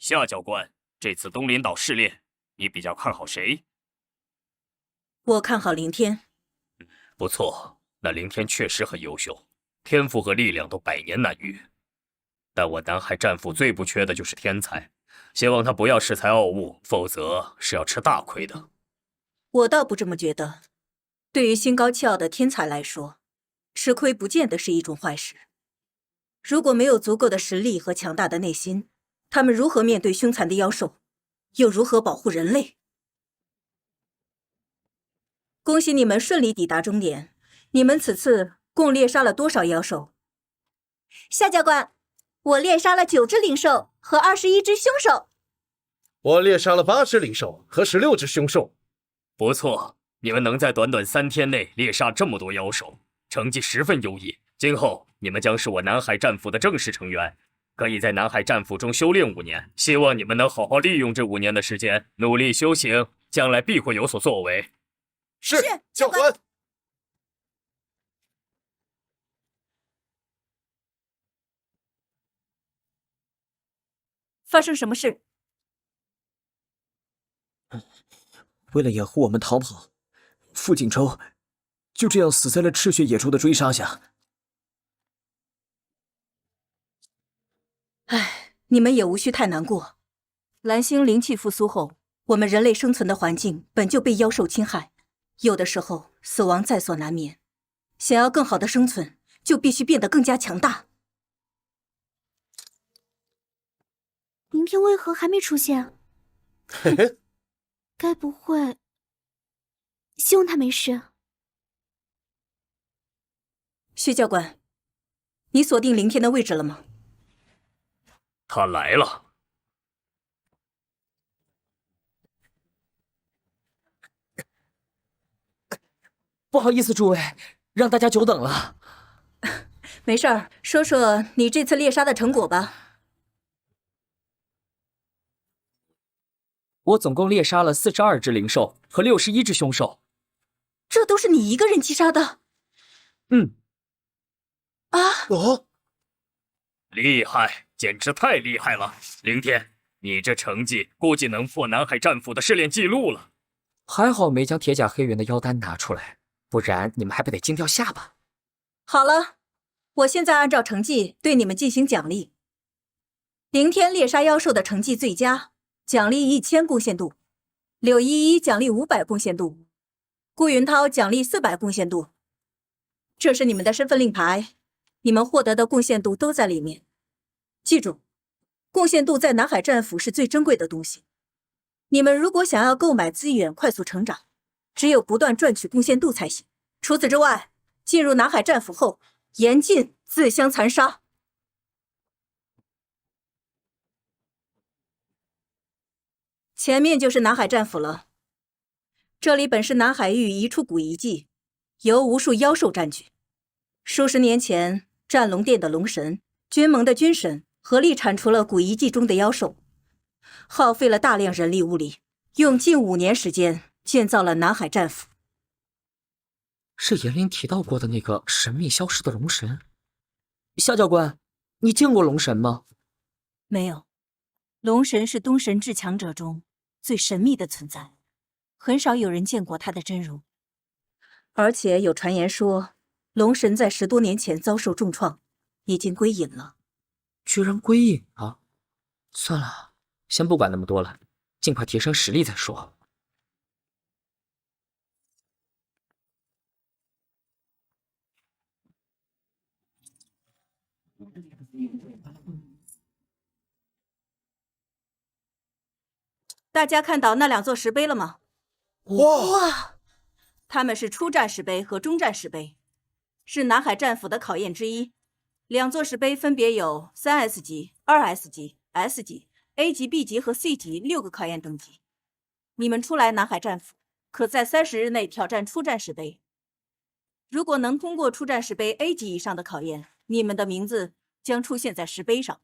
夏教官，这次东林岛试炼，你比较看好谁？我看好凌天。不错，那凌天确实很优秀，天赋和力量都百年难遇。但我南海战斧最不缺的就是天才，希望他不要恃才傲物，否则是要吃大亏的。我倒不这么觉得。对于心高气傲的天才来说，吃亏不见得是一种坏事。如果没有足够的实力和强大的内心，他们如何面对凶残的妖兽，又如何保护人类？恭喜你们顺利抵达终点，你们此次共猎杀了多少妖兽？夏教官，我猎杀了9只灵兽和21只凶兽。我猎杀了8只灵兽和16只凶兽。不错，你们能在短短3天内猎杀这么多妖兽，成绩十分优异。今后你们将是我南海战斧的正式成员，可以在南海战斧中修炼5年。希望你们能好好利用这5年的时间，努力修行，将来必会有所作为。是，教官。发生什么事？为了掩护我们逃跑，傅锦州就这样死在了赤血野兽的追杀下。唉，你们也无需太难过。蓝星灵气复苏后，我们人类生存的环境本就被妖兽侵害，有的时候死亡在所难免。想要更好的生存，就必须变得更加强大。明天为何还没出现？嘿嘿，该不会……希望他没事。薛教官，你锁定凌天的位置了吗？他来了。不好意思，诸位，让大家久等了。没事儿，说说你这次猎杀的成果吧。我总共猎杀了42只灵兽和61只凶兽。这都是你一个人击杀的？哦，厉害，简直太厉害了！凌天，你这成绩估计能破南海战斧的试炼记录了。还好没将铁甲黑猿的妖丹拿出来，不然你们还不得惊掉下巴。好了，我现在按照成绩对你们进行奖励。凌天猎杀妖兽的成绩最佳，奖励1000贡献度；柳依依奖励500贡献度；顾云涛奖励400贡献度。这是你们的身份令牌，你们获得的贡献度都在里面。记住，贡献度在南海战斧是最珍贵的东西。你们如果想要购买资源快速成长，只有不断赚取贡献度才行。除此之外，进入南海战斧后，严禁自相残杀。前面就是南海战斧了，这里本是南海域一处古遗迹，由无数妖兽占据。数十年前，战龙殿的龙神、军盟的军神合力铲除了古遗迹中的妖兽，耗费了大量人力物力，用近5年时间建造了南海战斧。是严灵提到过的那个神秘消失的龙神。夏教官，你见过龙神吗？没有，龙神是东神至强者中最神秘的存在，很少有人见过他的真容。而且有传言说，龙神在10多年前遭受重创，已经归隐了。居然归隐了？算了，先不管那么多了，尽快提升实力再说。大家看到那2座石碑了吗？哇！它们是初战石碑和中战石碑，是南海战斧的考验之一。2座石碑分别有3S 级、2S 级、S 级、A 级、B 级和 C 级6个考验等级。你们初来南海战斧，可在30日内挑战初战石碑。如果能通过初战石碑 A 级以上的考验，你们的名字将出现在石碑上。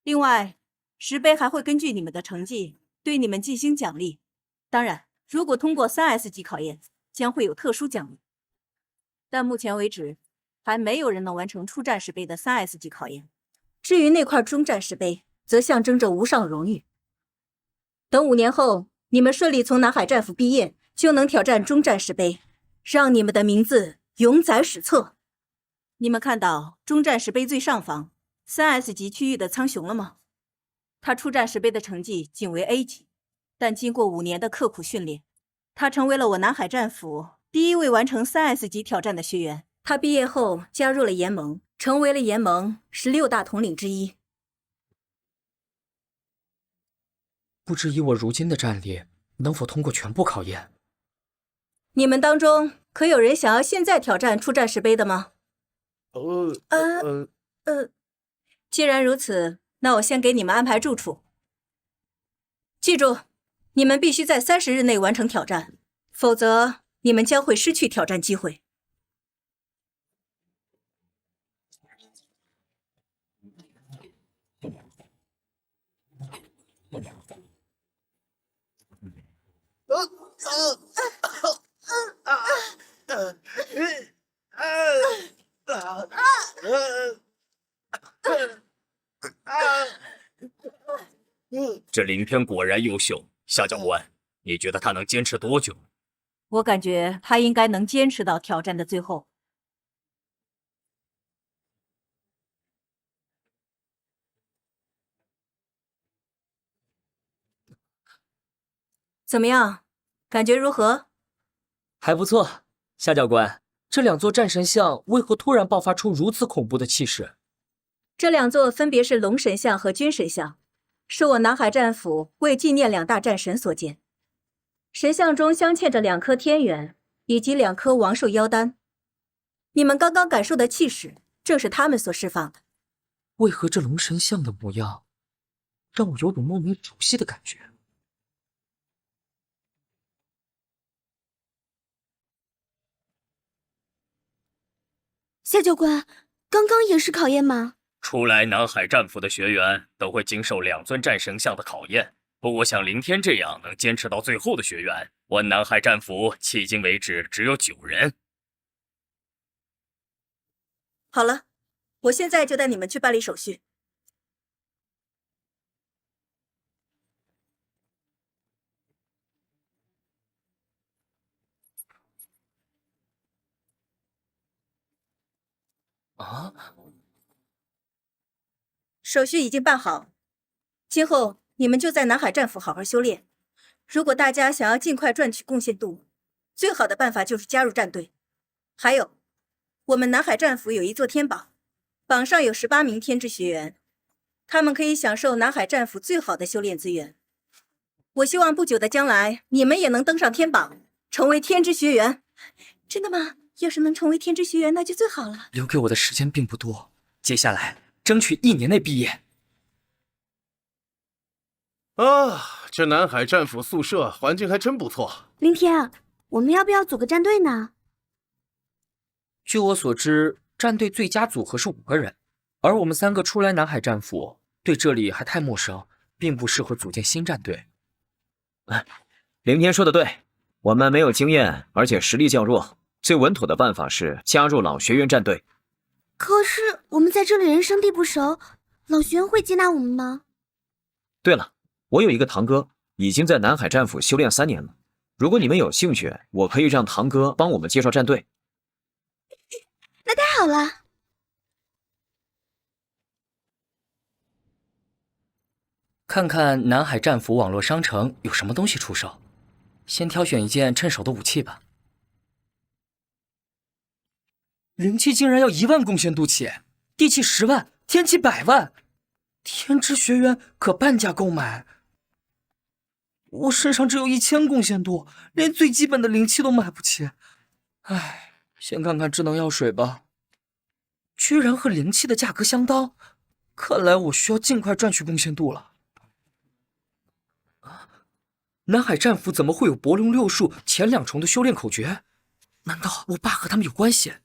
另外，石碑还会根据你们的成绩对你们进行奖励。当然，如果通过3S 级考验，将会有特殊奖励。但目前为止，还没有人能完成初战石碑的3S 级考验。至于那块中战石碑，则象征着无上荣誉。等5年后，你们顺利从南海战俘毕业，就能挑战中战士杯，让你们的名字永载史册。你们看到中战士杯最上方3S 级区域的苍穹了吗？他出战士杯的成绩仅为 A 级，但经过5年的刻苦训练，他成为了我南海战俘第1位完成3S 级挑战的学员。他毕业后加入了联盟，成为了联盟16大统领之一。不知以我如今的战力，能否通过全部考验？你们当中可有人想要现在挑战出战士杯的吗？既然如此，那我先给你们安排住处。记住，你们必须在30日内完成挑战，否则你们将会失去挑战机会。这鳞片果然优秀，夏教官，你觉得他能坚持多久？我感觉他应该能坚持到挑战的最后。怎么样，感觉如何？还不错，夏教官，这2座战神像为何突然爆发出如此恐怖的气势？这2座分别是龙神像和君神像，是我南海战俘为纪念2大战神所建。神像中镶嵌着2颗天元，以及2颗王兽妖丹。你们刚刚感受的气势，正是他们所释放的。为何这龙神像的模样，让我有种莫名熟悉的感觉？夏教官，刚刚也是考验吗？出来南海战俘的学员都会经受2尊战神像的考验，不过像凌天这样能坚持到最后的学员，我南海战俘迄今为止只有9人。好了，我现在就带你们去办理手续。啊！手续已经办好，今后你们就在南海战俘好好修炼。如果大家想要尽快赚取贡献度，最好的办法就是加入战队。还有，我们南海战俘有一座天榜，榜上有18名天之学员，他们可以享受南海战俘最好的修炼资源。我希望不久的将来，你们也能登上天榜，成为天之学员。真的吗？要是能成为天之学员，那就最好了。留给我的时间并不多，接下来争取1年内毕业。这南海战俘宿舍环境还真不错。凌天，我们要不要组个战队呢？据我所知，战队最佳组合是5个人，而我们3个初来南海战俘，对这里还太陌生，并不适合组建新战队。凌天说的对，我们没有经验，而且实力较弱，最稳妥的办法是加入老学员战队。可是我们在这里人生地不熟，老学员会接纳我们吗？对了，我有一个堂哥，已经在南海战俘修炼3年了。如果你们有兴趣，我可以让堂哥帮我们介绍战队。那太好了。看看南海战俘网络商城有什么东西出售，先挑选一件趁手的武器吧。灵气竟然要1万贡献度起，地气10万，天气100万，天之学员可半价购买。我身上只有1000贡献度，连最基本的灵气都买不起。唉，先看看智能药水吧。居然和灵气的价格相当，看来我需要尽快赚取贡献度了。南海战俘怎么会有博龙6术前2重的修炼口诀？难道我爸和他们有关系？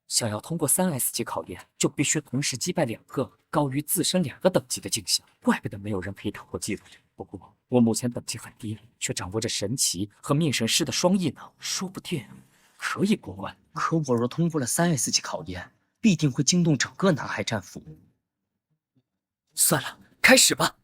想要通过3S 级考验，就必须同时击败2个高于自身2个等级的镜像，怪不得没有人可以打破记录。不过我目前等级很低，却掌握着神奇和灭神师的双异能，说不定可以过关。可我若通过了3S 级考验，必定会惊动整个南海战俘。算了，开始吧。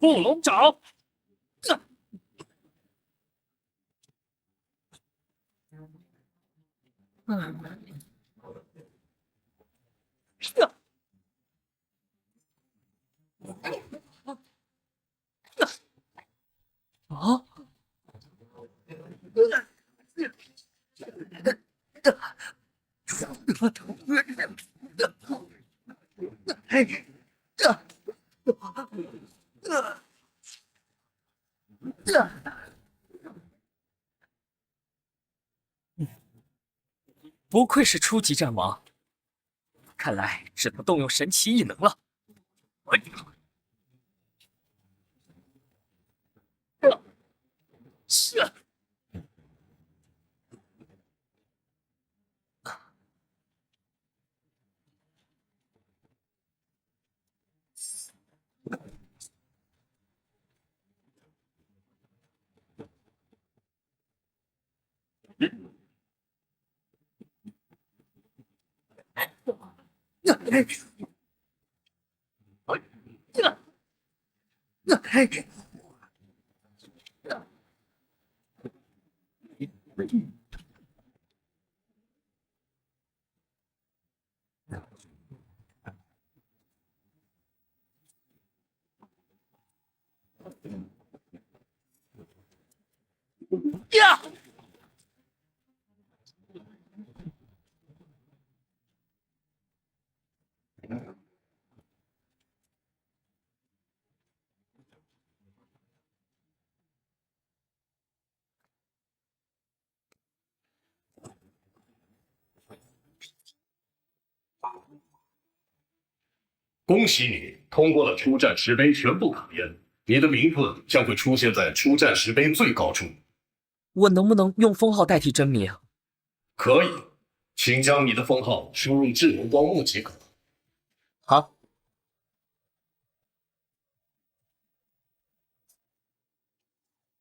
布龙爪，啊！不愧是初级战王，看来只能动用神奇异能了。是。呀！恭喜你通过了出战石碑全部考验，你的名字将会出现在出战石碑最高处。我能不能用封号代替真名？可以，请将你的封号输入智能光幕即可。好。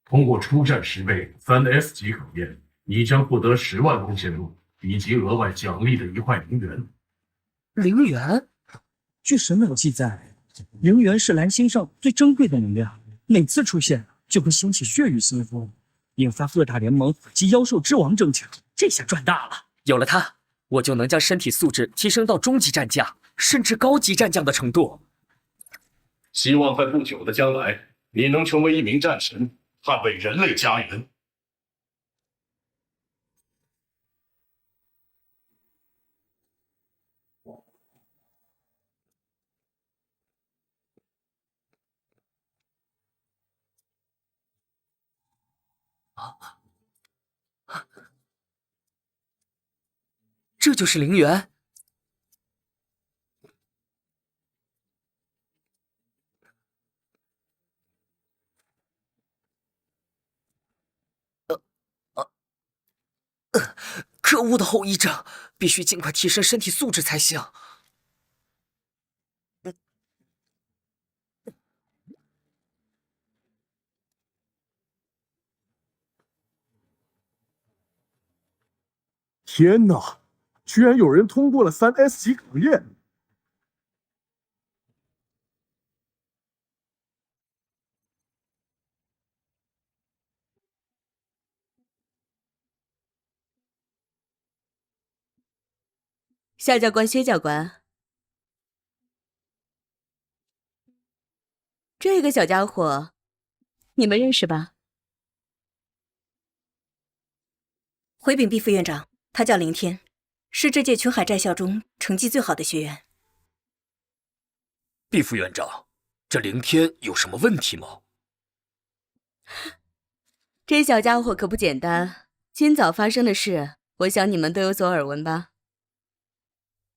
通过出战石碑3S 级考验，你将获得10万贡献度以及额外奖励的1块灵元。灵元，据神有记载，灵元是蓝星上最珍贵的能量，每次出现就会掀起血雨腥风，引发各大联盟及妖兽之王争抢。这下赚大了！有了它，我就能将身体素质提升到中级战将，甚至高级战将的程度。希望在不久的将来，你能成为一名战神，捍卫人类家园。这就是灵元。可恶的后遗症，必须尽快提升身体素质才行。天哪！居然有人通过了3S 级考验！夏教官、薛教官，这个小家伙，你们认识吧？回禀毕副院长，他叫林天，是这届琼海寨校中成绩最好的学员。毕副院长，这凌天有什么问题吗？这小家伙可不简单，今早发生的事，我想你们都有所耳闻吧？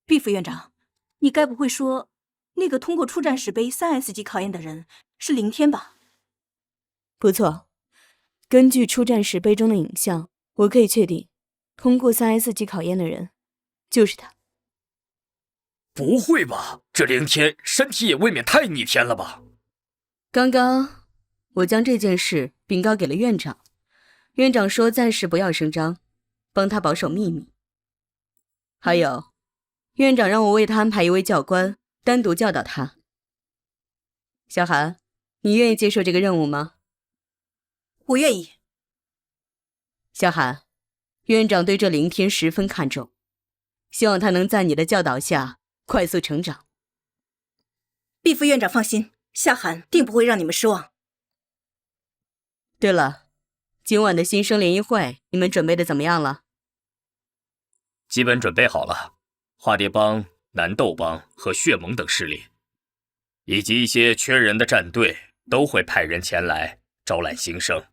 毕副院长，你该不会说那个通过出战史杯3S 级考验的人是凌天吧？不错，根据出战史杯中的影像，我可以确定，通过3S 级考验的人就是他。不会吧，这凌天身体也未免太逆天了吧？刚刚我将这件事禀告给了院长，院长说暂时不要声张，帮他保守秘密。还有，院长让我为他安排一位教官，单独教导他。小韩，你愿意接受这个任务吗？我愿意。小韩，院长对这凌天十分看重，希望他能在你的教导下快速成长。毕副院长放心，夏寒定不会让你们失望。对了，今晚的新生联谊会你们准备的怎么样了？基本准备好了，化蝶帮、南斗帮和血盟等势力，以及一些缺人的战队都会派人前来招揽新生。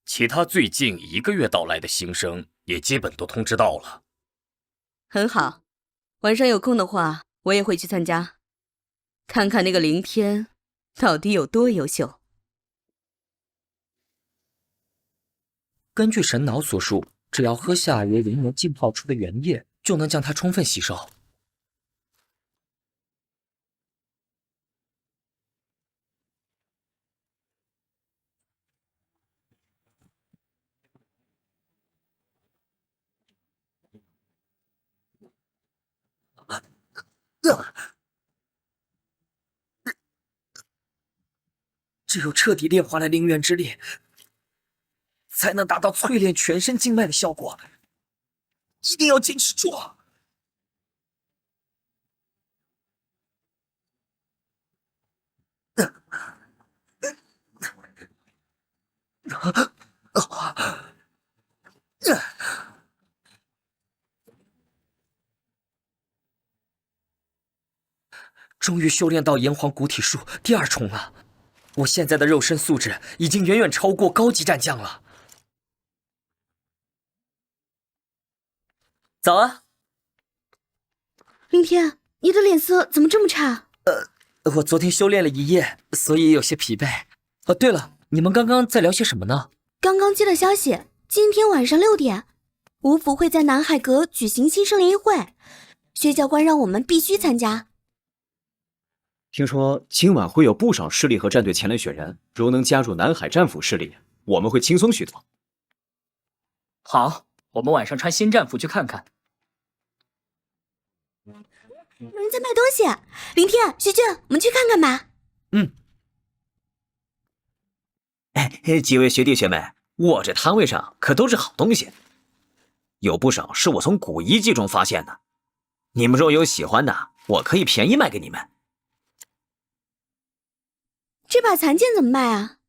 其他最近1个月到来的新生也基本都通知到了。很好，晚上有空的话，我也会去参加，看看那个凌天到底有多优秀。根据神脑所述，只要喝下由灵魔浸泡出的原液，就能将它充分吸收。只有彻底炼化了灵元之力，才能达到淬炼全身经脉的效果。一定要坚持住！终于修炼到炎黄古体术第2重了。我现在的肉身素质已经远远超过高级战将了。早啊，凌天，你的脸色怎么这么差？我昨天修炼了一夜，所以有些疲惫。对了，你们刚刚在聊些什么呢？刚刚接到消息，今天晚上6点，吴府会在南海阁举行新生联谊会，薛教官让我们必须参加。听说今晚会有不少势力和战队前来选人，如能加入南海战斧势力，我们会轻松许多。好，我们晚上穿新战服去看看。有人在卖东西，凌天、徐俊，我们去看看吧。几位学弟学妹，我这摊位上可都是好东西，有不少是我从古遗迹中发现的。你们若有喜欢的，我可以便宜卖给你们。这把残剑怎么卖啊？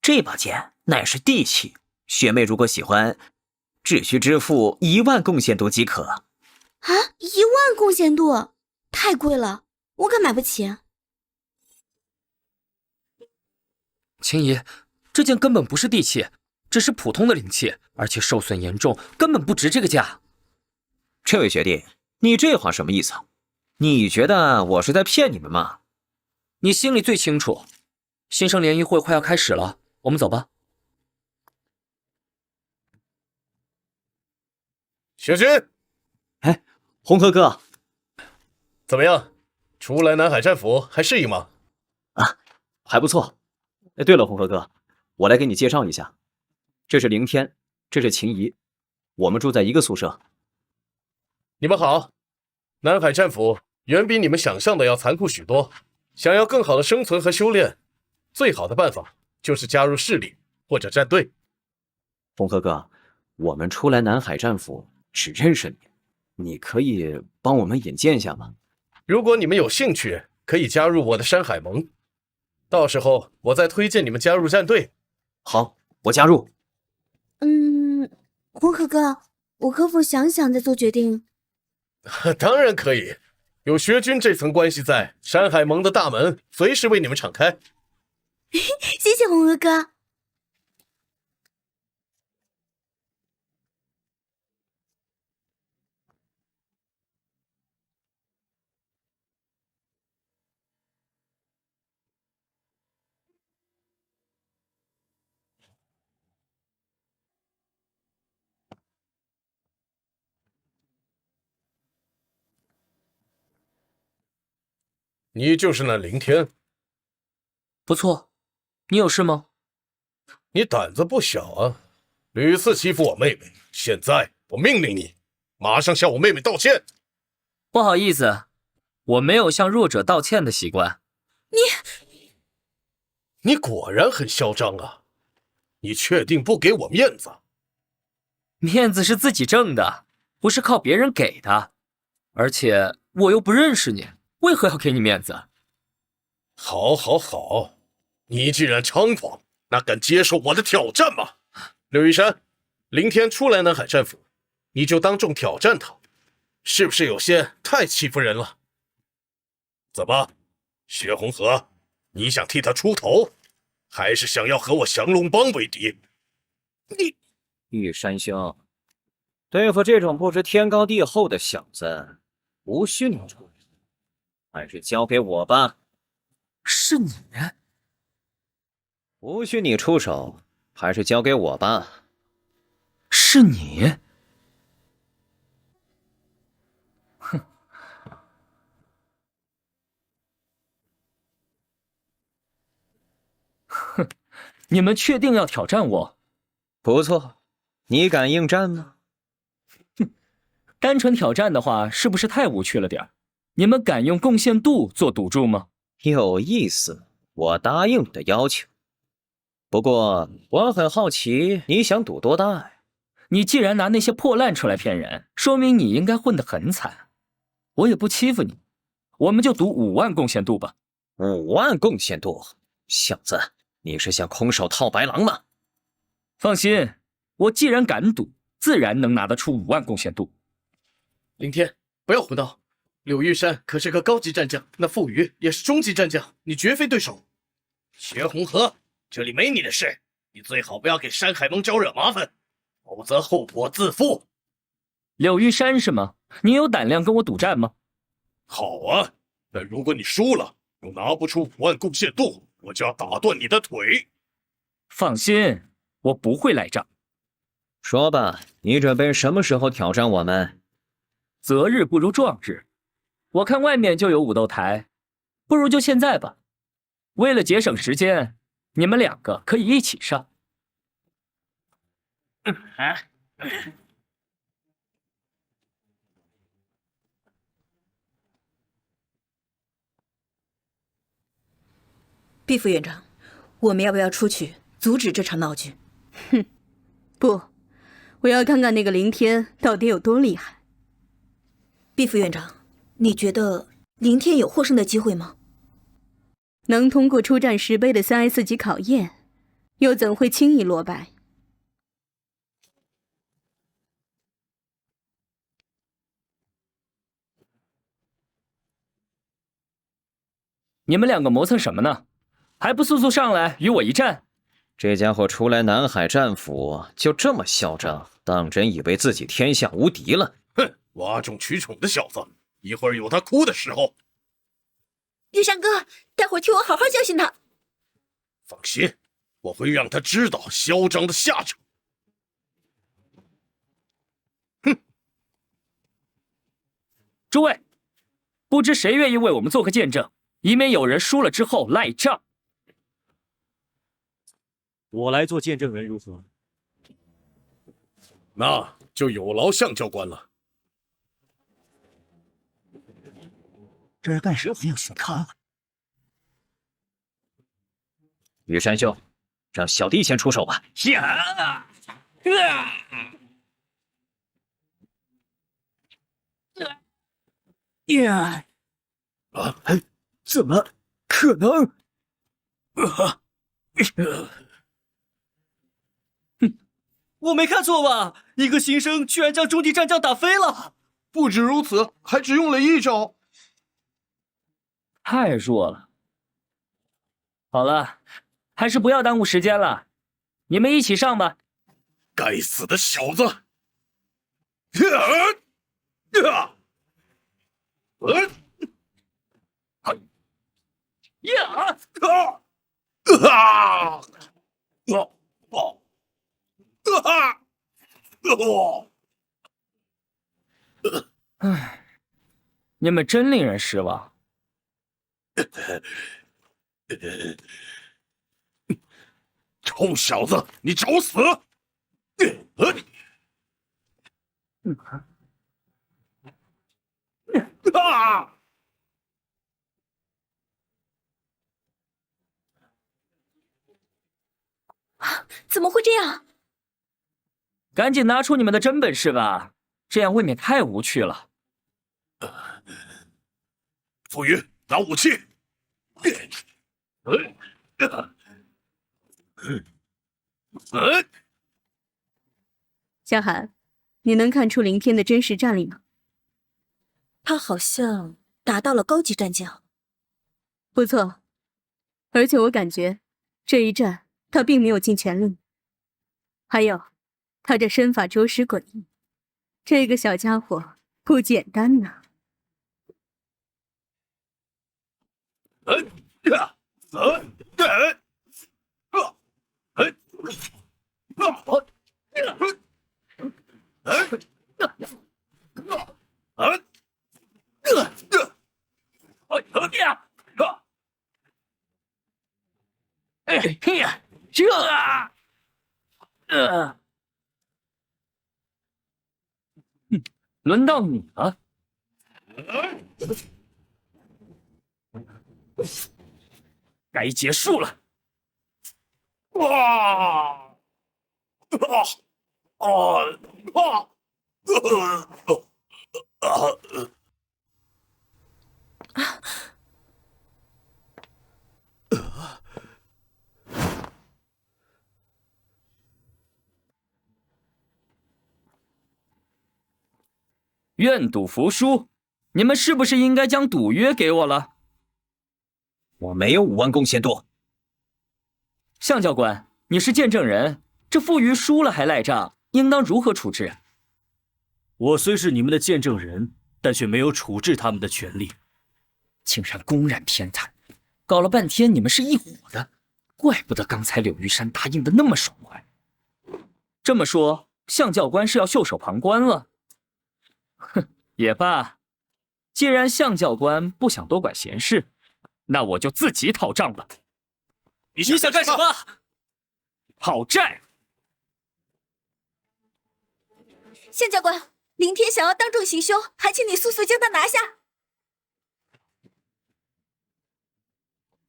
这把剑乃是地器，学妹如果喜欢，只需支付1万贡献度即可。啊，1万贡献度，太贵了，我可买不起。青姨，这件根本不是地器，只是普通的灵器，而且受损严重，根本不值这个价。这位学弟，你这话什么意思？你觉得我是在骗你们吗？你心里最清楚。新生联谊会快要开始了，我们走吧。雪君，红河哥，怎么样？初来南海战斧还适应吗？还不错。对了，红河哥，我来给你介绍一下，这是凌天，这是秦怡，我们住在一个宿舍。你们好，南海战斧远比你们想象的要残酷许多。想要更好的生存和修炼，最好的办法就是加入势力或者战队。红河哥，我们初来南海战斧只认识你，你可以帮我们引荐一下吗？如果你们有兴趣，可以加入我的山海盟。到时候我再推荐你们加入战队。好，我加入。红可哥，我可否想想再做决定？当然可以，有学军这层关系在，山海盟的大门随时为你们敞开。谢谢红鹅哥。你就是那凌天？不错，你有事吗？你胆子不小啊，屡次欺负我妹妹，现在我命令你，马上向我妹妹道歉。不好意思，我没有向弱者道歉的习惯。你果然很嚣张啊！你确定不给我面子？面子是自己挣的，不是靠别人给的。而且我又不认识你，为何要给你面子？好，好，好，你既然猖狂，那敢接受我的挑战吗？柳玉山，凌天出来南海战府，你就当众挑战他，是不是有些太欺负人了？怎么，血红河，你想替他出头，还是想要和我降龙帮为敌？玉山兄，对付这种不知天高地厚的小子，无需你出手，还是交给我吧。是你？无需你出手，还是交给我吧。是你？哼！哼！你们确定要挑战我？不错，你敢应战吗？哼！单纯挑战的话，是不是太无趣了点儿？你们敢用贡献度做赌注吗？有意思，我答应你的要求。不过我很好奇，你想赌多大呀？你既然拿那些破烂出来骗人，说明你应该混得很惨。我也不欺负你，我们就赌5万贡献度吧。5万贡献度，小子，你是想空手套白狼吗？放心，我既然敢赌，自然能拿得出5万贡献度。凌天，不要胡闹！柳玉山可是个高级战将，那傅余也是中级战将，你绝非对手。血红河，这里没你的事，你最好不要给山海盟招惹麻烦，否则后果自负。柳玉山是吗？你有胆量跟我赌战吗？好啊，但如果你输了，又拿不出5万贡献度，我就要打断你的腿。放心，我不会赖账。说吧，你准备什么时候挑战我们？择日不如撞日，我看外面就有武斗台，不如就现在吧。为了节省时间，你们2个可以一起上。毕副院长，我们要不要出去阻止这场闹剧？哼，不，我要看看那个凌天到底有多厉害。毕副院长，你觉得凌天有获胜的机会吗？能通过出战10倍的3S 级考验，又怎会轻易落败？你们2个磨蹭什么呢？还不速速上来与我一战！这家伙出来南海战府就这么嚣张，当真以为自己天下无敌了？哼，哗众取宠的小子，一会儿有他哭的时候。玉山哥，待会儿替我好好教训他。放心，我会让他知道嚣张的下场。哼！诸位，不知谁愿意为我们做个见证，以免有人输了之后赖账。我来做见证人如何？那就有劳向教官了。这是干什么呀？小康，羽山兄，让小弟先出手吧。怎么可能？我没看错吧？一个新生居然将中级战将打飞了！不止如此，还只用了1招，太弱了。好了，还是不要耽误时间了，你们一起上吧。该死的小子！唉，你们真令人失望。臭小子，你找死！怎么会这样？赶紧拿出你们的真本事吧，这样未免太无趣了。傅余，拿武器！夏寒，你能看出林天的真实战力吗？他好像达到了高级战将。不错，而且我感觉这一战他并没有尽全力。还有，他这身法着实诡异，这个小家伙不简单呐。轮到你了。该结束了。愿赌服输，你们是不是应该将赌约给我了？我没有5万贡献度。向教官，你是见证人，这傅余输了还赖账，应当如何处置？我虽是你们的见证人，但却没有处置他们的权利。竟然公然偏袒，搞了半天你们是一伙的，怪不得刚才柳玉山答应的那么爽快。这么说，向教官是要袖手旁观了？哼，也罢，既然向教官不想多管闲事，那我就自己讨账了。你想干什么？讨债！向教官，林天想要当众行凶，还请你速速将他拿下。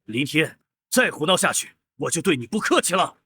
林天，再胡闹下去，我就对你不客气了。